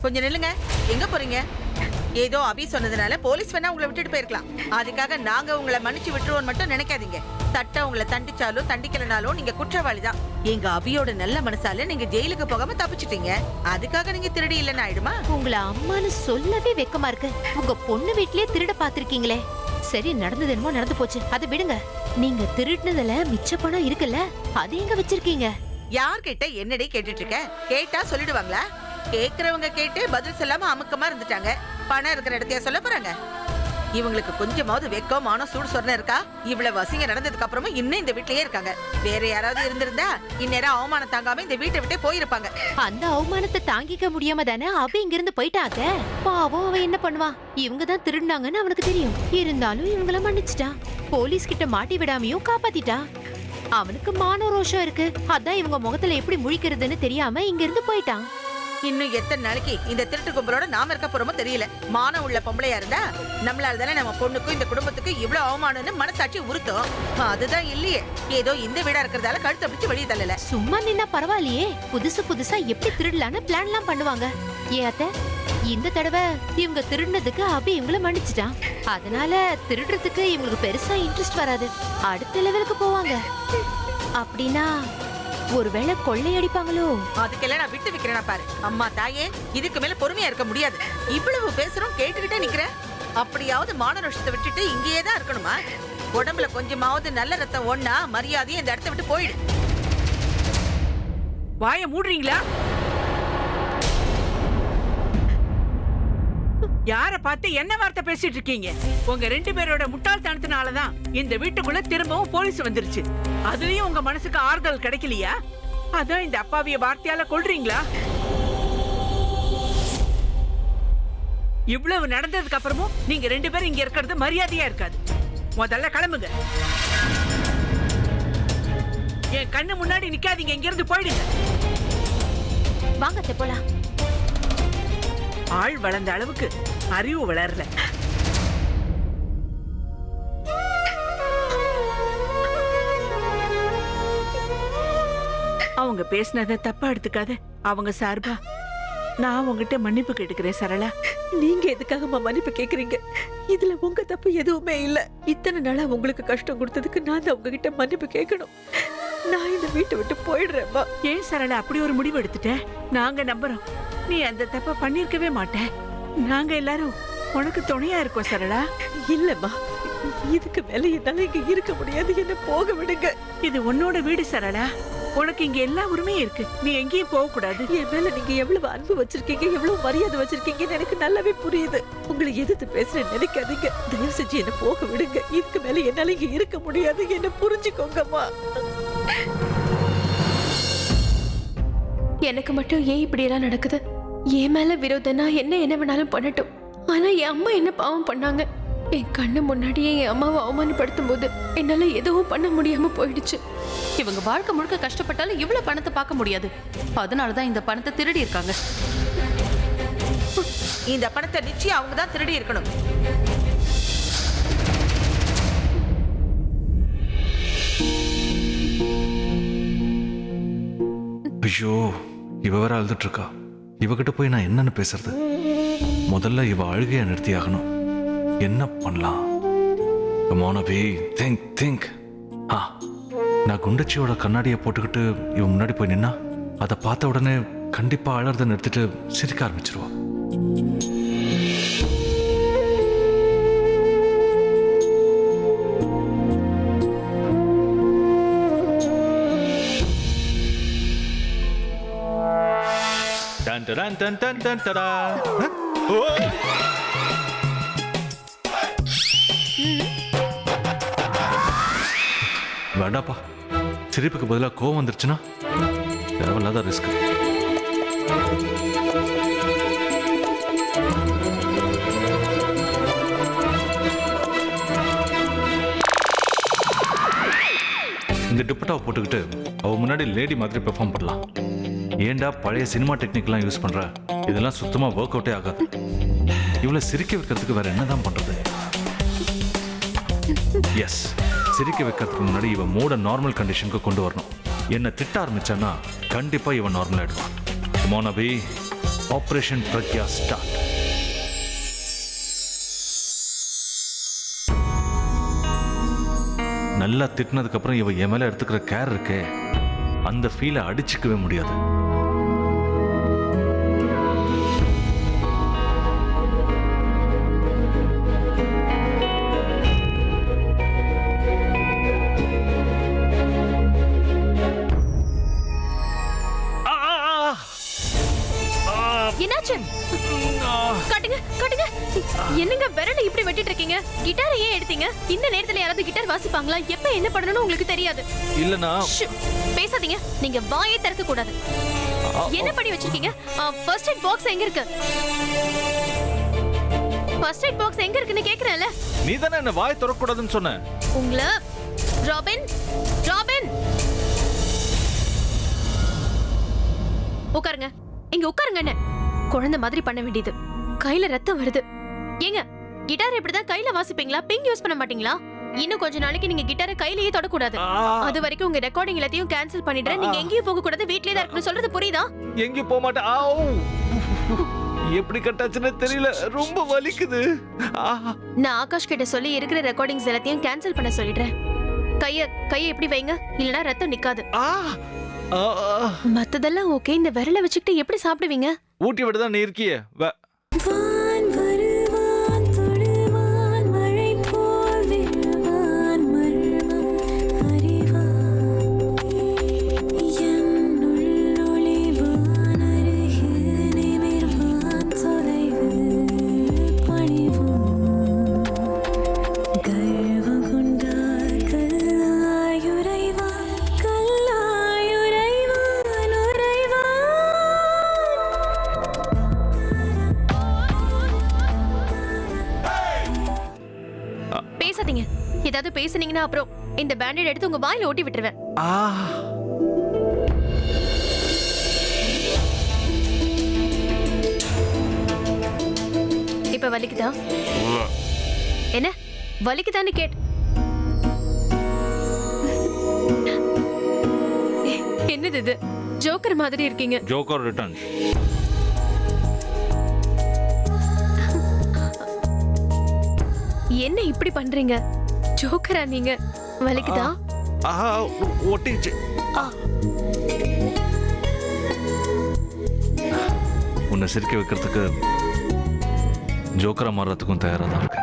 கொஞ்சம் நில்லுங்க. எங்க போறீங்க? ஏதோ அபி சொன்னதுனால போலீஸ் வேணா உங்களை விட்டுட்டு போயிருக்கலாம். அதுக்காக நாங்க உங்களை மன்னிச்சு விட்டுருவோம் மட்டும் நினைக்காதீங்க. சட்டம் உங்களை தண்டிச்சாலும் தண்டிக்கலனாலும் நீங்க குற்றவாளி தான். எங்க அபியோட நல்ல மனசால நீங்க ஜெயிலுக்கு போகாம தப்பிச்சிட்டீங்க. அதுக்காக நீங்க திருடி இல்லைன்னு ஆயிடுமா? உங்களை அம்மான்னு சொல்லவே வெக்கமா இருக்கு. உங்க பொண்ணு வீட்லயே திருட பாத்திருக்கீங்களே. சரி, நடந்தது என்னமோ நடந்து போச்சு, அதை விடுங்க. நீங்க திருடினதுல மிச்ச பணம் இருக்குல்ல, அது எங்க வச்சிருக்கீங்க? யார்கிட்ட என்னடி கேட்டுட்டு இருக்க? கேட்டா சொல்லிடுவாங்களா? கேக்குறவங்க கேட்டு பதில் சொல்லாம அமுக்கமா இருந்துட்டாங்க. பணம் இருக்கிற இடத்தையா சொல்ல போறாங்க? இவங்களுக்கு கொஞ்சமாவது வெக்கம் மானம் சூடு சொன்ன இருக்கா? இவ்வளவு அசிங்க நடந்ததுக்கு அப்புறமும் இன்னும் இந்த வீட்லயே இருக்காங்க. வேற யாராவது இருந்திருந்தா இந்நேரம் அவமானம் தாங்காம இந்த வீட்டை விட்டே போயிருப்பாங்க. அந்த அவமானத்தை தாங்கிக்க முடியாம தானே அவ இங்க இருந்து போயிட்டாங்க. பாவம், அவ என்ன பண்ணுவா? இவங்க தான் திருடினாங்கன்னு அவனுக்கு தெரியும். இருந்தாலும் இவங்கள மன்னிச்சிட்டான். போலீஸ் கிட்ட மாட்டி விடாமையும் காப்பாத்திட்டான். அவனுக்கு மான ரோஷம் இருக்கு. அதான் இவங்க முகத்துல எப்படி முழிக்கிறதுன்னு தெரியாம இங்க இருந்து போயிட்டான். இன்னும் எத்தனை நாளைக்கு இந்த திருட்டு கும்பலோட நாம இருக்க போறோமோ தெரியல. மானம் உள்ள பொம்பளையா இருந்தா நம்மளால தானே நம்ம பொண்ணுக்கும் இந்த குடும்பத்துக்கும் இவ்வளவு அவமானம்னு மனசாட்சி உறுத்தும். அதுதான் இல்லையே. ஏதோ இந்த வீடா இருக்கிறதால கழுத்தை பிடிச்சு வெளியே தள்ளல. சும்மா நின்னா பரவாயில்லையே. புதுசு புதுசா எப்படி திருடலான்னு பிளான் எல்லாம் பண்ணுவாங்க. ஏன் அத்தை, இந்த தடவை இவங்க திருடினதுக்கு அபி இவங்கள மன்னிச்சிட்டான். அதனால திருடுறதுக்கு இவங்களுக்கு பெருசா இன்ட்ரெஸ்ட் வராது. அடுத்த லெவலுக்கு போவாங்க. அப்படின்னா ஒருவேளை கொள்ளையடிப்பாங்களோ? அதுக்கெல்லாம் நான் விட்டு வைக்கிறேன் பாரு. அம்மா தாயே, இதுக்கு மேல பொறுமையா இருக்க முடியாது. இவ்வளவு பேசுறோம், கேட்டுக்கிட்டே நிக்கிறேன். அப்படியாவது மான ரோஷத்தை விட்டுட்டு இங்கேயே தான் இருக்கணுமா? உடம்புல கொஞ்சமாவது நல்ல ரத்தம் ஒண்ணா மரியாதையை இந்த இடத்த விட்டு போயிடு. வாய மூடுறீங்களா? யார பார்த்து என்ன வார்த்தை பேசிட்டு இருக்கீங்க? உங்க 2 பேரோட முட்டாள்தனத்தினாலதான் இந்த வீட்டுக்குள்ள திரும்பவும் போலீஸ் வந்துருச்சு. அதுலயும் உங்க மனசுக்கு ஆறுதல் கிடைக்கலையா? அதான் இந்த அப்பாவிய வார்த்தையால கொல்றீங்களா? இவ்வளவு நடந்ததுக்கு அப்புறமும் நீங்க 2 பேரும் இங்க இருக்கிறது மரியாதையா இருக்காது. முதல்ல கிளம்புங்க. என் கண்ணு முன்னாடி நிக்காதீங்க. இங்க இருந்து போயிடுங்க. வாங்க போலாம். ஆள் வளர்ந்த அளவுக்கு அறிவு வளரல. அவங்க பேசினத தப்பா எடுத்துக்காத. அவங்க சார்பா நான் உங்ககிட்ட மன்னிப்பு கேட்டுக்கிறேன் சரளா. நீங்க எதுக்காகமா மன்னிப்பு கேக்குறீங்க? இதுல உங்க தப்பு எதுவுமே இல்ல. இத்தனை நாளா உங்களுக்கு கஷ்டம் கொடுத்ததுக்கு நான் தான் உங்ககிட்ட மன்னிப்பு கேட்கணும். நான் இந்த வீட்டை விட்டு போயிடுறேன்மா. ஏன் சரளா அப்படி ஒரு முடிவு எடுத்துட்ட? நாங்க நம்புறோம் நீ அந்த தப்ப பண்ணிருக்கவே மாட்ட. நாங்க எல்லாரும் உனக்கு துணையா இருக்கோம் சரளா. இல்லம்மா, இதுக்கு மேல என்னால இங்க இருக்க முடியாது. என்ன போக விடுங்க. இது உன்னோட வீடு சரளா. உனக்கு இங்க எல்லா உரிமையும் இருக்கு. நீ எங்கேயும் போக கூடாது. என் மேல நீங்க எவ்வளவு அன்பு வச்சிருக்கீங்க, எவ்வளவு மரியாதை வச்சிருக்கீங்கன்னு எனக்கு நல்லாவே புரியுது. உங்களை எதிர்த்து பேசுறேன் நினைக்காதீங்க. தயவு செஞ்சு என்ன போக விடுங்க. இதுக்கு மேல என்னால இங்க இருக்க முடியாது. என்ன புரிஞ்சுக்கோங்கம்மா. எனக்கு மட்டும் ஏன் இப்படி எல்லாம் நடக்குது? என் மேல விரோதனா என்ன வேணாலும் பண்ணட்டும். ஆனா என் அம்மா என்ன பாவம் பண்ணாங்க? என் கண்ணு முன்னாடியே என் அம்மாவை அவமானப்படுத்தும் போது என்னால எதுவும் பண்ண முடியாம போயிடுச்சு. இவங்க வாழ்க்கை முழுக்க கஷ்டப்பட்டாலும் இவ்வளவு பணத்தை பார்க்க முடியாது. அதனாலதான் இந்த பணத்தை திருடி இருக்காங்க. இந்த பணத்தை நிச்சயம் அவங்க தான் திருடி இருக்கணும். ஐயோ, இவ வேற அழுதுட்டு இருக்கா. இவகிட்ட போய் நான் என்னன்னு பேசுறது? முதல்ல இவ அழுகைய நிறுத்தி ஆகணும். என்ன பண்ணலாம்? திங்க். நான் குண்டச்சியோட கண்ணாடியை போட்டுக்கிட்டு இவன் முன்னாடி போய் நின்னா அதை பார்த்த உடனே கண்டிப்பா அழறத நிறுத்திட்டு சிரிக்க ஆரம்பிச்சிருவா. வேண்டாப்பா, சிரிப்புக்கு பதிலாக கோவம் வந்துருச்சுன்னா தேவையில்லாத ரிஸ்க். இந்த துப்பட்டாவை போட்டுக்கிட்டு அவ முன்னாடி லேடி மாதிரி பெர்ஃபார்ம் பண்ணலாம். ஏண்டா பழைய சினிமா டெக்னிக்லாம் யூஸ் பண்ற? இதெல்லாம் சுத்தமா ஒர்க் அவுட்டே ஆகாது. இவளை சிரிக்க வைக்கிறதுக்கு வேற என்னதான் பண்றது? எஸ், சிரிக்க வைக்கிறதுக்கு முன்னாடி இவன் மூட நார்மல் கண்டிஷனுக்கு கொண்டு வரணும். என்ன திட்ட ஆரம்பிச்சான்னா கண்டிப்பா இவன் நார்மல் ஆயிடுவான். Come on, Abhi. Operation Pragya start. நல்லா திட்டினதுக்கு அப்புறம் இவ என் மேல எடுத்துக்கிற கேர் இருக்கே, அந்த ஃபீலை அடிச்சுக்கவே முடியாது. என்னாச்சு? காட்டுங்க காட்டுங்க. என்னங்க விரலை இப்படி வெட்டிட்டு இருக்கீங்க? கிட்டாரை ஏன் எடுத்தீங்க? இந்த நேரத்துல யாராவது கிட்டார் வாசிப்பாங்களா? எப்ப என்ன பண்ணணும்னு உங்களுக்கு தெரியாது. இல்லனா பேசாதீங்க. நீங்க வாயை திறக்க கூடாது. என்ன பண்ணி வச்சிருக்கீங்க? ஃபர்ஸ்ட் எய்ட் பாக்ஸ் எங்க இருக்கு? ஃபர்ஸ்ட் எய்ட் பாக்ஸ் எங்க இருக்குன்னு கேக்குறேன்ல. நீ தானே என்ன வாய் திறக்க கூடாதுன்னு சொன்ன. உங்கள ராபின் ராபின் உட்காருங்க. இங்க உட்காருங்க. குழந்தை மாதிரி பண்ண வேண்டியது. கையில ரத்தம் வருது. ஏங்க கிட்டார் இப்படிதான் கையில வாசிப்பீங்களா? பிங் யூஸ் பண்ண மாட்டீங்களா? இன்னும் கொஞ்ச நாளைக்கு நீங்க கிட்டாரை கையிலேயே தொடக்கூடாது. அது வரைக்கும் உங்க ரெக்கார்டிங் எல்லாத்தையும் கேன்சல் பண்ணிடுறேன். நீங்க எங்கேயும் போக கூடாது, வீட்லயே தான் இருக்கணும். சொல்றது புரியுதா? எங்கேயும் போக மாட்டேன். எப்படி கட்டாச்சுன்னு தெரியல, ரொம்ப வலிக்குது. நான் ஆகாஷ் கிட்ட சொல்லி இருக்கிற ரெக்கார்டிங்ஸ் எல்லாத்தையும் கேன்சல் பண்ண சொல்லிடுறேன். கைய எப்படி வைங்க, இல்லனா ரத்தம் நிக்காது. மத்ததெல்லாம் ஓகே. இந்த விரலை வச்சுக்கிட்டு எப்படி சாப்பிடுவீங்க? ஊட்டி விட்டுதான் நீ இருக்கியே. பேசாதீங்க. ஏதாவது பேசுனீங்கன்னா அப்புறம் இந்த பேண்டேட் எடுத்து உங்க வாயில ஓட்டி விட்டுருவேன். இப்ப வலிக்குதா? என்ன வலிக்குதான்னு என்னது இது? ஜோக்கர் மாதிரி இருக்கீங்க. Joker return. என்ன இப்படி பண்றீங்க? ஜோக்கரா நீங்க? வலிக்குதா? ஒட்டிச்சு. உன்னை சிரிக்க வைக்கிறதுக்கு ஜோக்கரா மாறுறதுக்கும் தயாரா தான் இருக்கேன்.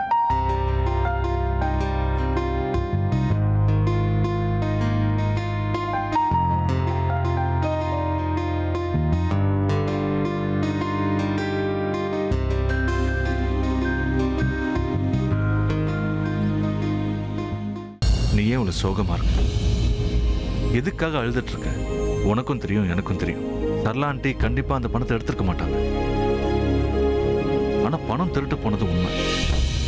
நீ ஏன் இவ்வளவு சோகமா இருக்க? எதுக்காக அழுதுட்டு இருக்க? உனக்கும் தெரியும், எனக்கும் தெரியும். சரளா ஆண்டி கண்டிப்பா அந்த பணத்தை எடுத்துருக்க மாட்டாங்க. ஆனா பணம் திருட்டு போனது உண்மை.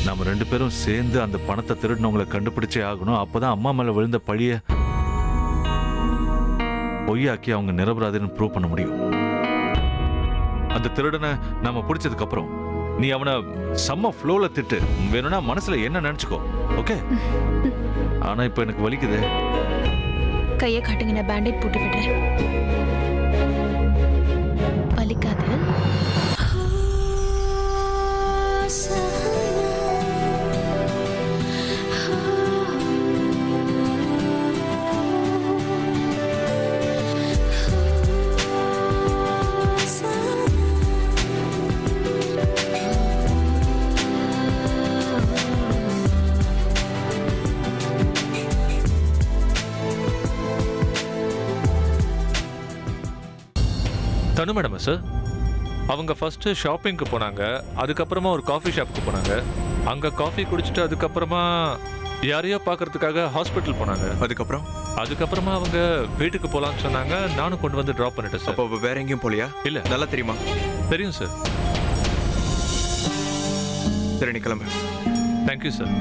நம்ம 2 பேரும் சேர்ந்து அந்த பணத்தை திருடினவங்களை கண்டுபிடிச்சே ஆகணும். அப்பதான் அம்மா மேல விழுந்த பழிய பொய்யாக்கி அவங்க நிரபராதின்னு ப்ரூவ் பண்ண முடியும். அந்த திருடனை நம்ம பிடிச்சதுக்கு அப்புறம் நீ அவனை செம்ம ஃப்ளோல திட்டு. வேணும்னா மனசுல என்ன நினைச்சுக்கோ, ஓகே? ஆனா இப்ப எனக்கு வலிக்குது. கையை காட்டுங்க, நான் பேண்டேட் போட்டு விடுறேன். வலிக்காது. தனு மேடம் சார், அவங்க ஃபர்ஸ்ட் ஷாப்பிங்க்கு போனாங்க. அதுக்கப்புறமா ஒரு காஃபி ஷாப்புக்கு போனாங்க. அங்கே காஃபி குடிச்சிட்டு அதுக்கப்புறமா யாரையோ பார்க்கறதுக்காக ஹாஸ்பிட்டல் போனாங்க. அதுக்கப்புறமா அவங்க வீட்டுக்கு போகலான்னு சொன்னாங்க. நானும் கொண்டு வந்து ட்ராப் பண்ணிட்டேன் சார். அப்போ வேற எங்கேயும் போலியா? இல்லை. நல்லா தெரியுமா? தெரியும் சார். சரி, நீ கிளம்பு. Thank you sir.